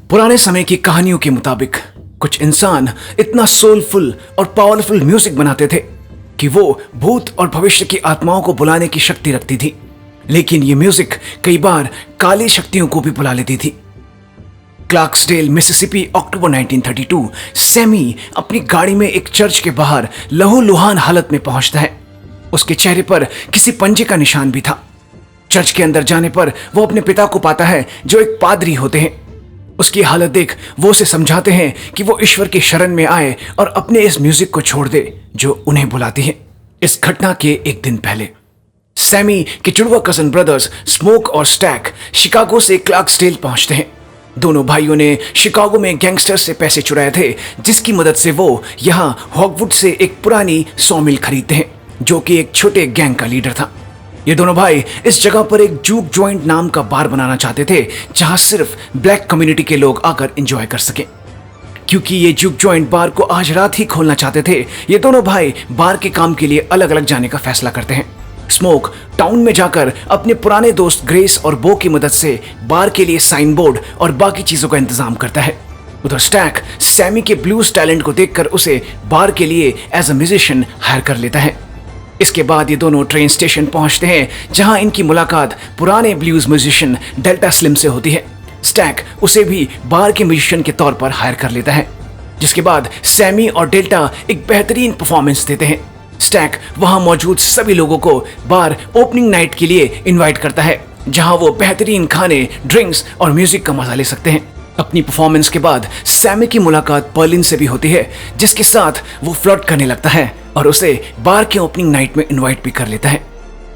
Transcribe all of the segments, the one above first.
पुराने समय की कहानियों के मुताबिक कुछ इंसान इतना सोलफुल और पावरफुल म्यूजिक बनाते थे कि वो भूत और भविष्य की आत्माओं को बुलाने की शक्ति रखती थी। लेकिन ये म्यूजिक कई बार काली शक्तियों को भी बुला लेती थी। क्लार्क्सडेल मिसिसिपी अक्टूबर 1932 सैमी अपनी गाड़ी में एक चर्च के बाहर लहूलुहान हालत में पहुंचता है। उसके चेहरे पर किसी पंजे का निशान भी था। चर्च के अंदर जाने पर वो अपने पिता को पाता है जो एक पादरी होते हैं। उसकी हालत देख वो उसे समझाते हैं कि वो ईश्वर की शरण में आए और अपने इस म्यूजिक को छोड़ दे जो उन्हें बुलाती है। इस घटना के एक दिन पहले सैमी के जुड़वा कजन ब्रदर्स स्मोक और स्टैक शिकागो से क्लार्क्सडेल पहुंचते हैं। दोनों भाइयों ने शिकागो में गैंगस्टर से पैसे चुराए थे, जिसकी मदद से वो यहाँ हॉगवुड से एक पुरानी सॉमिल खरीदते हैं जो कि एक छोटे गैंग का लीडर था। ये दोनों भाई इस जगह पर एक जूक जॉइंट नाम का बार बनाना चाहते थे जहां सिर्फ ब्लैक कम्युनिटी के लोग आकर एंजॉय कर सकें। क्योंकि ये जूक जॉइंट बार को आज रात ही खोलना चाहते थे, ये दोनों भाई बार के काम के लिए अलग अलग जाने का फैसला करते हैं। स्मोक टाउन में जाकर अपने पुराने दोस्त ग्रेस और बो की मदद से बार के लिए साइन बोर्ड और बाकी चीजों का इंतजाम करता है। उधर स्टैक सैमी के ब्लूज टैलेंट को देखकर उसे बार के लिए एज अ म्यूजिशियन हायर कर लेता है। इसके बाद ये दोनों ट्रेन स्टेशन पहुंचते हैं जहां इनकी मुलाकात पुराने ब्लूज म्यूजिशियन डेल्टा स्लिम से होती है। स्टैक उसे भी बार के म्यूजिशियन के तौर पर हायर कर लेता है, जिसके बाद सैमी और डेल्टा एक बेहतरीन परफॉर्मेंस देते हैं। स्टैक वहां मौजूद सभी लोगों को बार ओपनिंग नाइट के लिए इनवाइट करता है जहां वो बेहतरीन खाने, ड्रिंक्स और म्यूजिक का मजा ले सकते हैं। अपनी परफॉर्मेंस के बाद सैमी की मुलाकात पर्लिन से भी होती है, जिसके साथ वो फ्लर्ट करने लगता है और उसे बार के ओपनिंग नाइट में इनवाइट भी कर लेता है।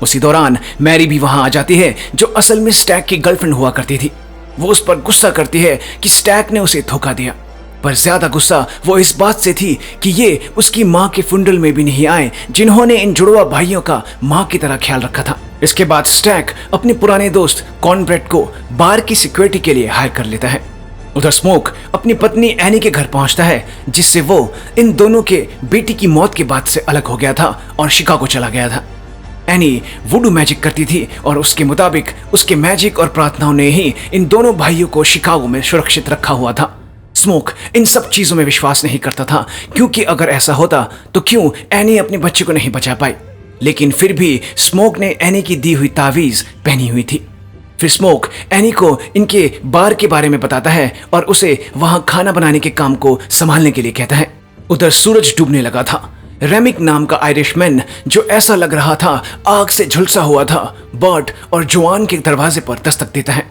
उसी दौरान मैरी भी वहां आ जाती है जो असल में स्टैक की गर्लफ्रेंड हुआ करती थी। वो उस पर गुस्सा करती है कि स्टैक ने उसे धोखा दिया, पर ज्यादा गुस्सा वो इस बात से थी कि ये उसकी माँ के फुंडल में भी नहीं आए जिन्होंने इन जुड़वा भाइयों का माँ की तरह ख्याल रखा था। इसके बाद स्टैक अपने पुराने दोस्त कॉर्नब्रेड को बार की सिक्योरिटी के लिए हायर कर लेता है। उधर स्मोक अपनी पत्नी एनी के घर पहुंचता है, जिससे वो इन दोनों के बेटी की मौत के बाद से अलग हो गया था और शिकागो चला गया था। एनी वुडू मैजिक करती थी और उसके मुताबिक उसके मैजिक और प्रार्थनाओं ने ही इन दोनों भाइयों को शिकागो में सुरक्षित रखा हुआ था। स्मोक इन सब चीजों में विश्वास नहीं करता था, क्योंकि अगर ऐसा होता तो क्यों एनी अपने बच्चे को नहीं बचा पाई। लेकिन फिर भी स्मोक ने एनी की दी हुई तावीज पहनी हुई थी। फिर स्मोक एनी को इनके बार के बारे में बताता है और उसे वहां खाना बनाने के काम को संभालने के लिए कहता है। उधर सूरज डूबने लगा था। रेमिक नाम का आयरिशमैन, जो ऐसा लग रहा था आग से झुलसा हुआ था, बर्ट और जोआन के दरवाजे पर दस्तक देता है।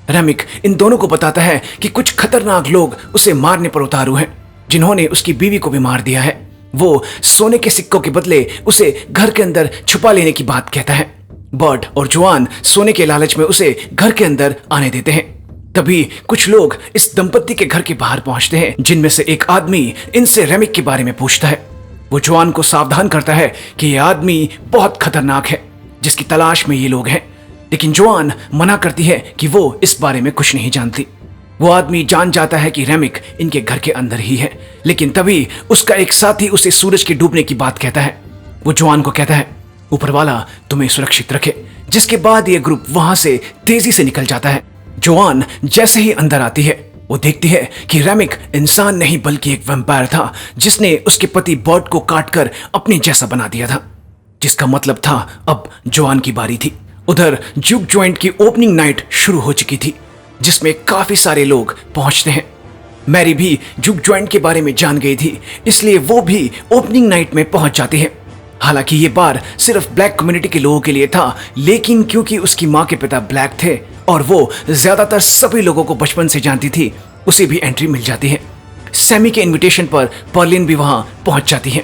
रेमिक इन दोनों को बताता है कि कुछ खतरनाक लोग उसे मारने पर उतारू हैं, जिन्होंने उसकी बीवी को भी मार दिया है। वो सोने के सिक्कों के बदले उसे घर के अंदर छुपा लेने की बात कहता है। बर्ट और जोआन सोने के लालच में उसे घर के अंदर आने देते हैं। तभी कुछ लोग इस दंपत्ति के घर के बाहर पहुंचते हैं, जिनमें से एक आदमी इनसे रेमिक के बारे में पूछता है। वो जोआन को सावधान करता है कि यह आदमी बहुत खतरनाक है, जिसकी तलाश में ये लोग हैं। लेकिन जोआन मना करती है कि वो इस बारे में कुछ नहीं जानती। वो आदमी जान जाता है कि रेमिक इनके घर के अंदर ही है, लेकिन तभी उसका एक साथी उसे सूरज के डूबने की बात कहता है। वो जोआन को कहता है, ऊपर वाला तुम्हें सुरक्षित रखे, जिसके बाद ये ग्रुप वहां से तेजी से निकल जाता है। जोआन जैसे ही अंदर आती है, वो देखती है कि रेमिक इंसान नहीं बल्कि एक वैम्पायर था, जिसने उसके पति बर्ट को काटकर अपने जैसा बना दिया था, जिसका मतलब था अब जोआन की बारी थी। उधर जूक जॉइंट की ओपनिंग नाइट शुरू हो चुकी थी, जिसमें काफी सारे लोग पहुंचते हैं। मैरी भी जूक जॉइंट के बारे में जान गई थी, इसलिए वो भी ओपनिंग नाइट में पहुंच जाती है। हालांकि ये बार सिर्फ ब्लैक कम्युनिटी के लोगों के लिए था, लेकिन क्योंकि उसकी माँ के पिता ब्लैक थे और वो ज्यादातर सभी लोगों को बचपन से जानती थी, उसे भी एंट्री मिल जाती है। सैमी के इनविटेशन पर पर्लिन भी वहां पहुंच जाती है।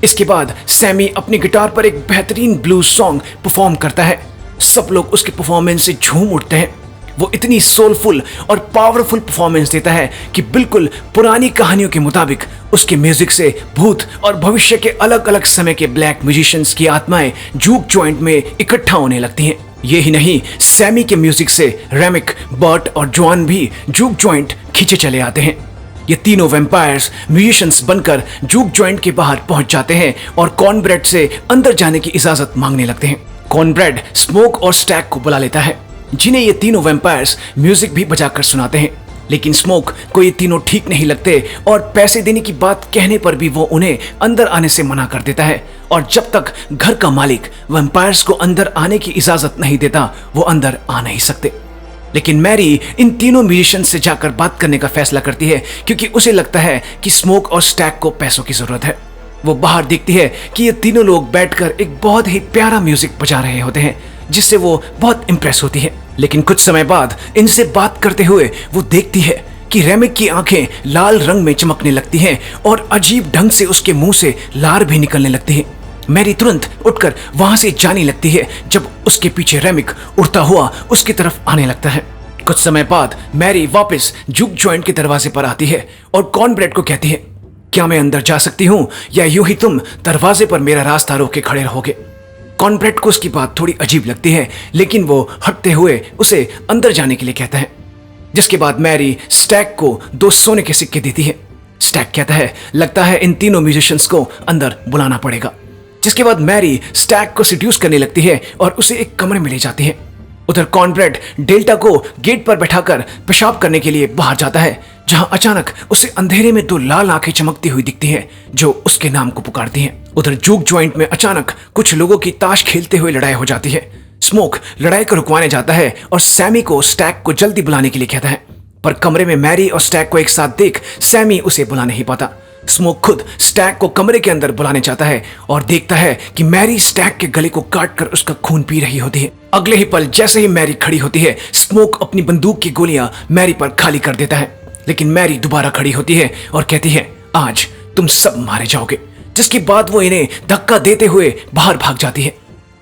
इसके बाद सैमी अपनी गिटार पर एक बेहतरीन ब्लूज सॉन्ग परफॉर्म करता है। सब लोग उसके परफॉर्मेंस से झूम उठते हैं। वो इतनी सोलफुल और पावरफुल परफॉर्मेंस देता है कि बिल्कुल पुरानी कहानियों के मुताबिक उसके म्यूजिक से भूत और भविष्य के अलग अलग समय के ब्लैक म्यूजिशियंस की आत्माएं जूक जॉइंट में इकट्ठा होने लगती हैं। ये ही नहीं, सैमी के म्यूजिक से रेमिक, बर्ट और जोआन भी जूक जॉइंट खींचे चले आते हैं। ये तीनों वैम्पायर्स म्यूजिशियंस बनकर जूक जॉइंट के बाहर पहुंच जाते हैं और कॉर्नब्रेड से अंदर जाने की इजाजत मांगने लगते हैं। कॉर्नब्रेड स्मोक और स्टैक को बुला लेता है, जिन्हें ये तीनों वैम्पायर्स म्यूजिक भी बजाकर सुनाते हैं। लेकिन स्मोक को ये तीनों ठीक नहीं लगते और पैसे देने की बात कहने पर भी वो उन्हें अंदर आने से मना कर देता है। और जब तक घर का मालिक वैम्पायर्स को अंदर आने की इजाजत नहीं देता वो अंदर आ नहीं सकते। लेकिन मैरी इन तीनों म्यूजिशियन से जाकर बात करने का फैसला करती है क्योंकि उसे लगता है कि स्मोक और स्टैक को पैसों की जरूरत है। वो बाहर देखती है कि ये तीनों लोग बैठकर एक बहुत ही प्यारा म्यूजिक बजा रहे होते हैं जिससे वो बहुत इंप्रेस होती है। लेकिन कुछ समय बाद इनसे बात करते हुए वो देखती है कि रेमिक की आंखें लाल रंग में चमकने लगती हैं और अजीब ढंग से उसके मुंह से लार भी निकलने लगती है। मैरी तुरंत उठकर वहां से जाने लगती है जब उसके पीछे रेमिक उड़ता हुआ उसकी तरफ आने लगता है। कुछ समय बाद मैरी वापस जुक जॉइंट के दरवाजे पर आती है और कॉर्नब्रेड को कहती है, क्या मैं अंदर जा सकती हूँ या यूं ही तुम दरवाजे पर मेरा रास्ता रोक के खड़े रहोगे? कॉर्नब्रेड को उसकी बात थोड़ी अजीब लगती है लेकिन वो हटते हुए उसे अंदर जाने के लिए कहता है। जिसके बाद मैरी स्टैक को 2 सोने के सिक्के देती है। स्टैक कहता है, लगता है इन तीनों म्यूजिशियंस को अंदर बुलाना पड़ेगा। जिसके बाद मैरी स्टैक को सिड्यूस करने लगती है और उसे एक कमरे में ले जाती है। उधर कॉर्नब्रेड डेल्टा को गेट पर बैठाकर पेशाब करने के लिए बाहर जाता है, जहां अचानक उसे अंधेरे में 2 लाल आंखें चमकती हुई दिखती हैं जो उसके नाम को पुकारती हैं। उधर जूक जॉइंट में अचानक कुछ लोगों की ताश खेलते हुए लड़ाई हो जाती है। स्मोक लड़ाई को रुकवाने जाता है और सैमी को स्टैक को जल्दी बुलाने के लिए कहता है, पर कमरे में मैरी और स्टैक को एक साथ देख सैमी उसे बुला नहीं पाता। स्मोक खुद स्टैक को कमरे के अंदर बुलाने चाहता है और देखता है कि मैरी स्टैक के गले को काटकर उसका खून पी रही होती है। अगले ही पल जैसे ही मैरी खड़ी होती है, स्मोक अपनी बंदूक की गोलियां मैरी पर खाली कर देता है। लेकिन मैरी दोबारा खड़ी होती है और कहती है, आज तुम सब मारे जाओगे। जिसके बाद वो इन्हें धक्का देते हुए बाहर भाग जाती है।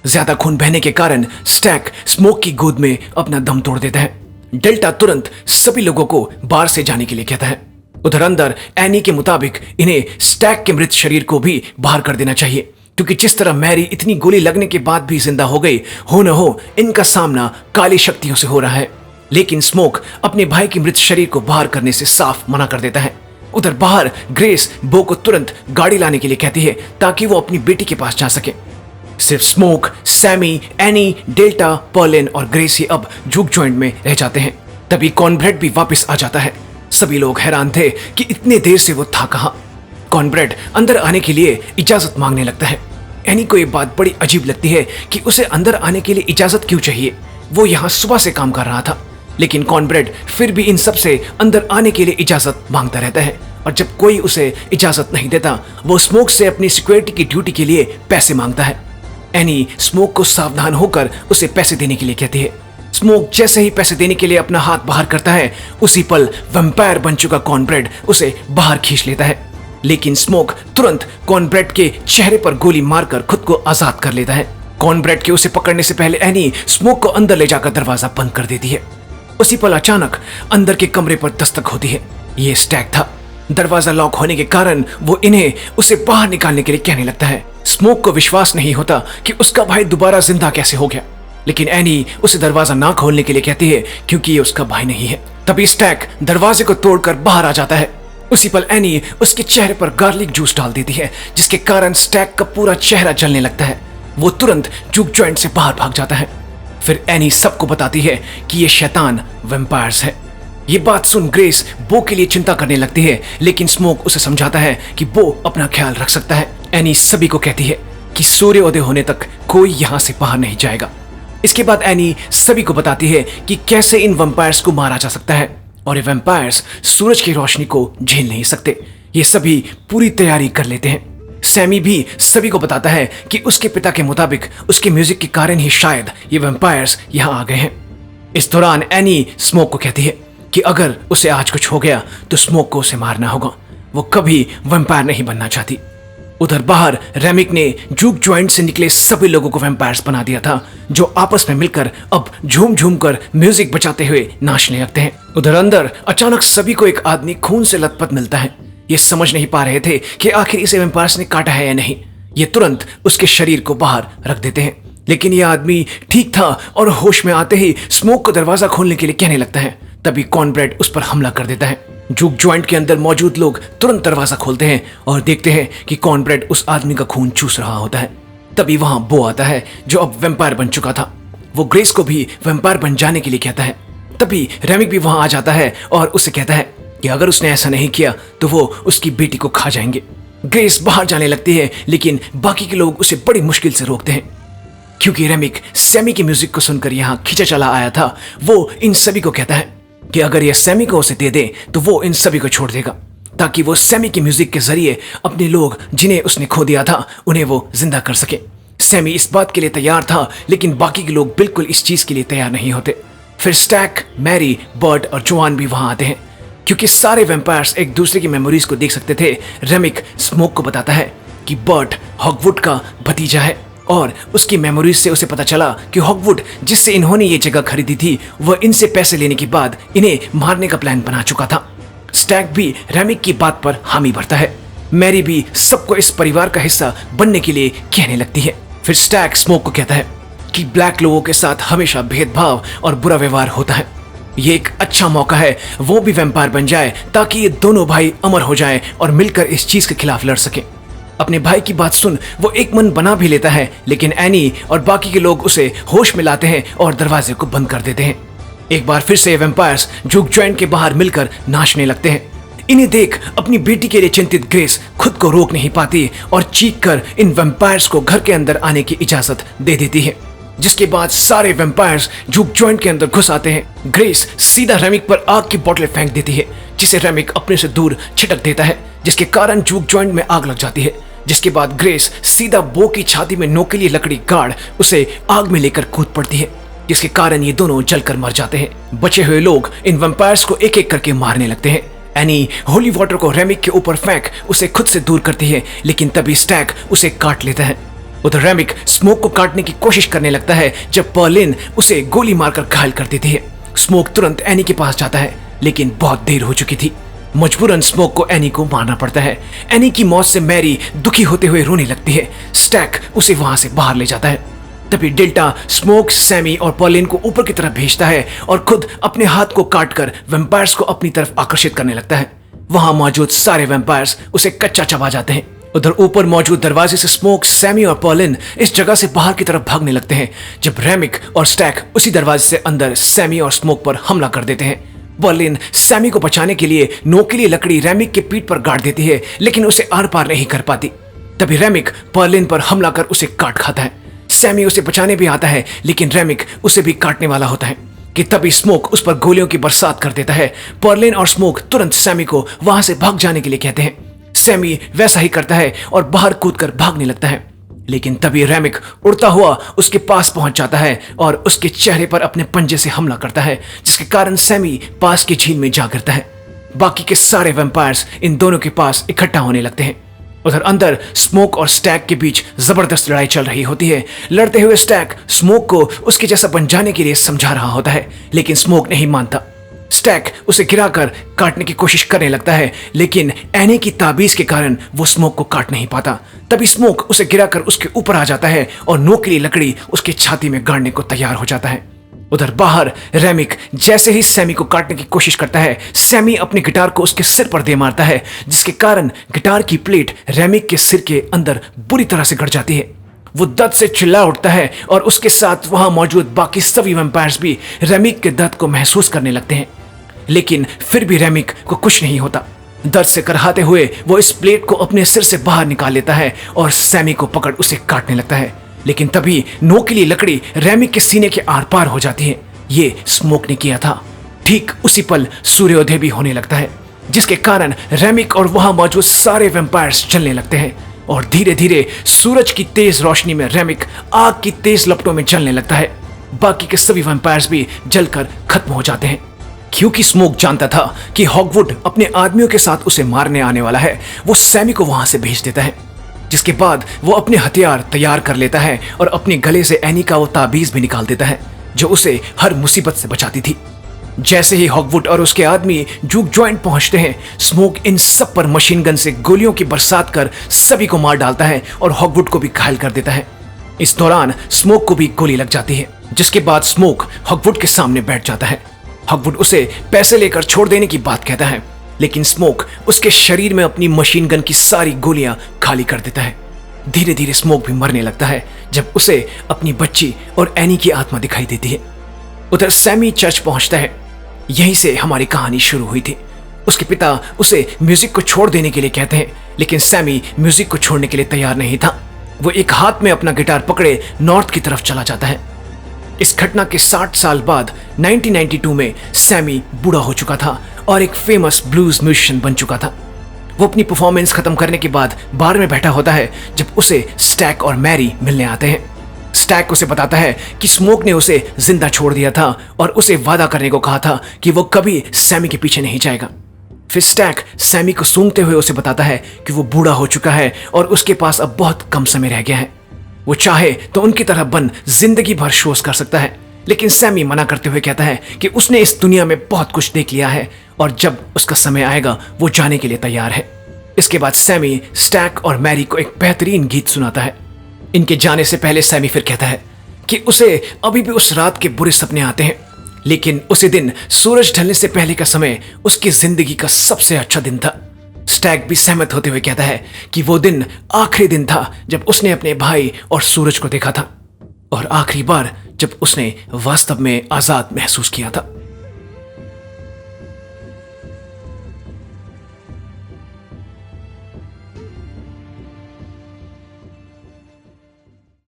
ज्यादा खून बहने के कारण स्टैक स्मोक की गोद में अपना दम तोड़ देता है। डेल्टा तुरंत सभी लोगों को बाहर से जाने के लिए कहता है। उधर अंदर एनी के मुताबिक इन्हें स्टैक के मृत शरीर को भी बाहर कर देना चाहिए, क्योंकि जिस तरह मैरी इतनी गोली लगने के बाद भी जिंदा हो गई, हो न हो इनका सामना काली शक्तियों से हो रहा है। लेकिन स्मोक अपने भाई की मृत शरीर को बाहर करने से साफ मना कर देता है। उधर बाहर ग्रेस बो को तुरंत गाड़ी लाने के लिए कहती है ताकि वो अपनी बेटी के पास जा सके। सिर्फ Smoke, Sammy, Annie, Delta, Perlin और ग्रेस ही अब जूक जॉइंट में रह जाते हैं। तभी कॉर्नब्रेड भी वापस आ जाता है। सभी लोग हैरान थे कि इतने देर से वो था कहां। कॉर्नब्रेड अंदर आने के लिए इजाजत मांगने लगता है। एनी को ये बात बड़ी अजीब लगती है कि उसे अंदर आने के लिए इजाजत क्यों चाहिए, वो यहाँ सुबह से काम कर रहा था। लेकिन कॉर्नब्रेड फिर भी इन सब से अंदर आने के लिए इजाजत मांगता रहता है और जब कोई उसे इजाजत नहीं देता वो स्मोक से अपनी सिक्योरिटी की ड्यूटी के लिए पैसे मांगता है। एनी स्मोक को सावधान होकर उसे पैसे देने के लिए कहती है। स्मोक जैसे ही पैसे देने के लिए अपना हाथ बाहर करता है, उसी पल वैम्पायर बन चुका कॉर्नब्रेड उसे बाहर खींच लेता है। लेकिन स्मोक तुरंत कॉर्नब्रेड के चेहरे पर गोली मारकर खुद को आजाद कर लेता है। कॉर्नब्रेड के उसे पकड़ने से पहले एनी स्मोक को अंदर ले जाकर दरवाजा बंद कर देती है। उसी पल अचानक अंदर के कमरे पर दस्तक होती है। ये स्टैक था। दरवाजा लॉक होने के कारण वो इन्हें उसे बाहर निकालने के लिए कहने लगता है। स्मोक को विश्वास नहीं होता कि उसका भाई दोबारा जिंदा कैसे हो गया, लेकिन एनी उसे दरवाजा ना खोलने के लिए कहती है क्योंकि ये उसका भाई नहीं है। तभी स्टैक दरवाजे को तोड़कर बाहर आ जाता है। उसी पल एनी उसके चेहरे पर गार्लिक जूस डाल देती है, जिसके कारण स्टैक का पूरा चेहरा जलने लगता है। वो तुरंत जूक जॉइंट से बाहर भाग जाता है। फिर एनी सबको बताती है कि ये शैतान वैम्पायर्स है। ये बात सुन ग्रेस बो के लिए चिंता करने लगती है, लेकिन स्मोक उसे समझाता है कि बो अपना ख्याल रख सकता है। एनी सभी को कहती है कि सूर्योदय होने तक कोई यहाँ से बाहर नहीं जाएगा। इसके बाद एनी सभी को बताती है कि कैसे इन वैम्पायर्स को मारा जा सकता है, और ये वैम्पायर्स सूरज की रोशनी को झेल नहीं सकते। ये सभी पूरी तैयारी कर लेते हैं। सैमी भी सभी को बताता है कि उसके पिता के मुताबिक उसके म्यूजिक के कारण ही शायद ये वैम्पायर्स यहाँ आ गए हैं। इस दौरान एनी स्मोक को कहती है कि अगर उसे आज कुछ हो गया तो स्मोक को उसे मारना होगा। वो कभी वैम्पायर नहीं बनना चाहती। उधर बाहर रेमिक ने जूक जॉइंट से निकले सभी लोगों को वैम्पायर्स बना दिया था, जो आपस में मिलकर अब झूम झूम कर म्यूजिक बजाते हुए नाचने लगते हैं। उधर अंदर अचानक सभी को एक आदमी खून से लथपथ मिलता है। ये समझ नहीं पा रहे थे कि आखिर इसे वैम्पायर्स ने काटा है या नहीं। ये तुरंत उसके शरीर को बाहर रख देते हैं, लेकिन यह आदमी ठीक था और होश में आते ही स्मोक को दरवाजा खोलने के लिए कहने लगता है। तभी कॉर्नब्रेड उस पर हमला कर देता है। जूक जॉइंट के अंदर मौजूद लोग तुरंत दरवाजा खोलते हैं और देखते हैं कि कॉर्नब्रेड उस आदमी का खून चूस रहा होता है। तभी वहां बो आता है, जो अब वैम्पायर बन चुका था। वो ग्रेस को भी वैम्पायर बन जाने के लिए कहता है। तभी रेमिक भी वहां आ जाता है और उसे कहता है कि अगर उसने ऐसा नहीं किया तो वो उसकी बेटी को खा जाएंगे। ग्रेस बाहर जाने लगती है, लेकिन बाकी के लोग उसे बड़ी मुश्किल से रोकते हैं। क्योंकि रेमिक सैमी की म्यूजिक को सुनकर यहाँ खींचा चला आया था, वो इन सभी को कहता है कि अगर ये सैमी को उसे दे दे तो वो इन सभी को छोड़ देगा, ताकि वो सैमी की म्यूजिक के जरिए अपने लोग जिन्हें उसने खो दिया था उन्हें वो जिंदा कर सके। सैमी इस बात के लिए तैयार था, लेकिन बाकी के लोग बिल्कुल इस चीज के लिए तैयार नहीं होते। फिर स्टैक, मैरी, बर्ट और जोआन भी वहां आते हैं। क्योंकि सारे वैम्पायर्स एक दूसरे की मेमोरीज को देख सकते थे, रेमिक स्मोक को बताता है कि बर्ट हॉगवुड का भतीजा है और उसकी मेमोरीज से उसे पता चला कि हॉगवुड जिससे इन्होंने ये जगह खरीदी थी वह इनसे पैसे लेने के बाद इन्हें मारने का प्लान बना चुका था। स्टैक भी रेमिक की बात पर हामी भरता है। मैरी भी सबको इस परिवार का हिस्सा बनने के लिए कहने लगती है। फिर स्टैक स्मोक को कहता है कि ब्लैक लोगों के साथ हमेशा भेदभाव और बुरा व्यवहार होता है। ये एक अच्छा मौका है वो भी वैम्पायर बन जाए, ताकि ये दोनों भाई अमर हो जाएं और मिलकर इस चीज के खिलाफ लड़ सके। अपने भाई की बात सुन वो एक मन बना भी लेता है, लेकिन एनी और बाकी के लोग उसे होश में लाते हैं और दरवाजे को बंद कर देते हैं। एक बार फिर से वैम्पायर्स जुग जॉइंट के बाहर मिलकर नाचने लगते हैं। इन्हें देख अपनी बेटी के लिए चिंतित ग्रेस खुद को रोक नहीं पाती और चीख कर इन वैम्पायर्स को घर के अंदर आने की इजाजत दे देती है, जिसके बाद सारे वैम्पायर्स जुग जॉइंट के अंदर घुस आते हैं। ग्रेस सीधा रेमिक पर आग की बोतलें फेंक देती है, जिसे रेमिक अपने से दूर छिटक देता है, जिसके कारण जुग जॉइंट में आग लग जाती है। जिसके बाद ग्रेस सीधा बो की छाती में नोकीली लकड़ी गाड़ उसे आग में लेकर कूद पड़ती है, जिसके कारण ये दोनों जलकर मर जाते हैं। बचे हुए लोग इन वैम्पायर्स को एक एक करके मारने लगते हैं। एनी होली वाटर को रेमिक के ऊपर फेंक उसे खुद से दूर करती है, लेकिन तभी स्टैक उसे काट लेता है। उधर रेमिक स्मोक को काटने की कोशिश करने लगता है, जब पर्लिन उसे गोली मारकर घायल कर देती है। स्मोक तुरंत एनी के पास जाता है, लेकिन बहुत देर हो चुकी थी। मजबूरन स्मोक को एनी को मारना पड़ता है। एनी की मौत से मैरी दुखी होते हुए रोने लगती है। स्टैक उसे वहां से बाहर ले जाता है। तभी डेल्टा स्मोक, सैमी और पर्लिन को ऊपर की तरफ भेजता है और खुद अपने हाथ को काटकर वैम्पायर्स को अपनी तरफ आकर्षित करने लगता है। वहां मौजूद सारे वैम्पायर्स उसे कच्चा चबा जाते हैं। उधर ऊपर मौजूद दरवाजे से स्मोक, सैमी और पर्लिन इस जगह से बाहर की तरफ भागने लगते हैं, जब रेमिक और स्टैक उसी दरवाजे से अंदर सैमी और स्मोक पर हमला कर देते हैं। पर्लिन सैमी को बचाने के लिए नोकीली लकड़ी रेमिक के पीठ पर गाड़ देती है, लेकिन उसे आर पार नहीं कर पाती। तभी रेमिक पर्लिन पर हमला कर उसे काट खाता है। सैमी उसे बचाने भी आता है, लेकिन रेमिक उसे भी काटने वाला होता है कि तभी स्मोक उस पर गोलियों की बरसात कर देता है। पर्लिन और स्मोक तुरंत सैमी को वहां से भाग जाने के लिए कहते हैं। सैमी वैसा ही करता है और बाहर कूदकर भागने लगता है, लेकिन तभी रेमिक उड़ता हुआ उसके पास पहुंच जाता है और उसके चेहरे पर अपने पंजे से हमला करता है, जिसके कारण सैमी पास की झील में जा गिरता है। बाकी के सारे वैम्पायर्स इन दोनों के पास इकट्ठा होने लगते हैं। उधर अंदर स्मोक और स्टैक के बीच जबरदस्त लड़ाई चल रही होती है। लड़ते हुए स्टैक स्मोक को उसके जैसा बन जाने के लिए समझा रहा होता है, लेकिन स्मोक नहीं मानता। स्टैक उसे गिराकर काटने की कोशिश करने लगता है, लेकिन एनी की ताबीज के कारण वो स्मोक को काट नहीं पाता। तभी स्मोक उसे गिराकर उसके ऊपर आ जाता है और नोकीली लकड़ी उसके छाती में गाड़ने को तैयार हो जाता है। उधर बाहर रेमिक जैसे ही सैमी को काटने की कोशिश करता है, सैमी अपने गिटार को उसके सिर पर दे मारता है, जिसके कारण गिटार की प्लेट रेमिक के सिर के अंदर बुरी तरह से गड़ जाती है। वो दर्द से चिल्ला उठता है और उसके साथ वहां मौजूद बाकी सभी वैम्पायर्स भी रेमिक के दर्द को महसूस करने लगते हैं, लेकिन फिर भी रेमिक को कुछ नहीं होता। दर्द से करहाते हुए वो इस प्लेट को अपने सिर से बाहर निकाल लेता है और सैमी को पकड़ उसे काटने लगता है, लेकिन तभी नोकीली लकड़ी रेमिक के सीने के आर पार हो जाती है। ये स्मोक ने किया था। ठीक उसी पल सूर्योदय भी होने लगता है, जिसके कारण रेमिक और वहां मौजूद सारे वैम्पायर्स जलने लगते हैं और धीरे धीरे सूरज की तेज रोशनी में रेमिक आग की तेज लपटों में जलने लगता है। बाकी के सभी वैम्पायर्स भी जलकर खत्म हो जाते हैं। क्योंकि स्मोक जानता था कि हॉगवुड अपने आदमियों के साथ उसे मारने आने वाला है, वो सैमी को वहां से भेज देता है, जिसके बाद वो अपने हथियार तैयार कर लेता है और अपने गले से एनी का वो ताबीज भी निकाल देता है, जो उसे हर मुसीबत से बचाती थी। जैसे ही हॉगवुड और उसके आदमी जुग जॉइंट पहुंचते हैं, स्मोक इन सब पर मशीन गन से गोलियों की बरसात कर सभी को मार डालता है और हॉगवुड को भी घायल कर देता है। इस दौरान स्मोक को भी गोली लग जाती है, जिसके बाद स्मोक हॉगवुड के सामने बैठ जाता है। हॉगवुड उसे पैसे लेकर छोड़ देने की बात कहता है, लेकिन स्मोक उसके शरीर में अपनी मशीन गन की सारी गोलियां खाली कर देता है। धीरे धीरे स्मोक भी मरने लगता है जब उसे अपनी बच्ची और एनी की आत्मा दिखाई देती है। उधर सैमी चर्च पहुंचता है यहीं से हमारी कहानी शुरू हुई थी। उसके पिता उसे म्यूजिक को छोड़ देने के लिए कहते हैं, लेकिन सैमी म्यूजिक को छोड़ने के लिए तैयार नहीं था। वो एक हाथ में अपना गिटार पकड़े नॉर्थ की तरफ चला जाता है। इस घटना के 60 साल बाद 1992 में सैमी बूढ़ा हो चुका था और एक फेमस ब्लूज म्यूजिशियन बन चुका था। वो अपनी परफॉर्मेंस खत्म करने के बाद बार में बैठा होता है जब उसे स्टैक और मैरी मिलने आते हैं। स्टैक उसे बताता है कि स्मोक ने उसे जिंदा छोड़ दिया था और उसे वादा करने को कहा था कि वो कभी सैमी के पीछे नहीं जाएगा। फिर स्टैक सैमी को सूंघते हुए उसे बताता है कि वो बूढ़ा हो चुका है और उसके पास अब बहुत कम समय रह गया है। वो चाहे तो उनकी तरह बन जिंदगी भर शोज कर सकता है, लेकिन सैमी मना करते हुए कहता है कि उसने इस दुनिया में बहुत कुछ देख लिया है और जब उसका समय आएगा वो जाने के लिए तैयार है। इसके बाद सैमी स्टैक और मैरी को एक बेहतरीन गीत सुनाता है। इनके जाने से पहले सैमी फिर कहता है कि उसे अभी भी उस रात के बुरे सपने आते हैं, लेकिन उसी दिन सूरज ढलने से पहले का समय उसकी जिंदगी का सबसे अच्छा दिन था। स्टैक भी सहमत होते हुए कहता है कि वो दिन आखिरी दिन था जब उसने अपने भाई और सूरज को देखा था और आखिरी बार जब उसने वास्तव में आजाद महसूस किया था।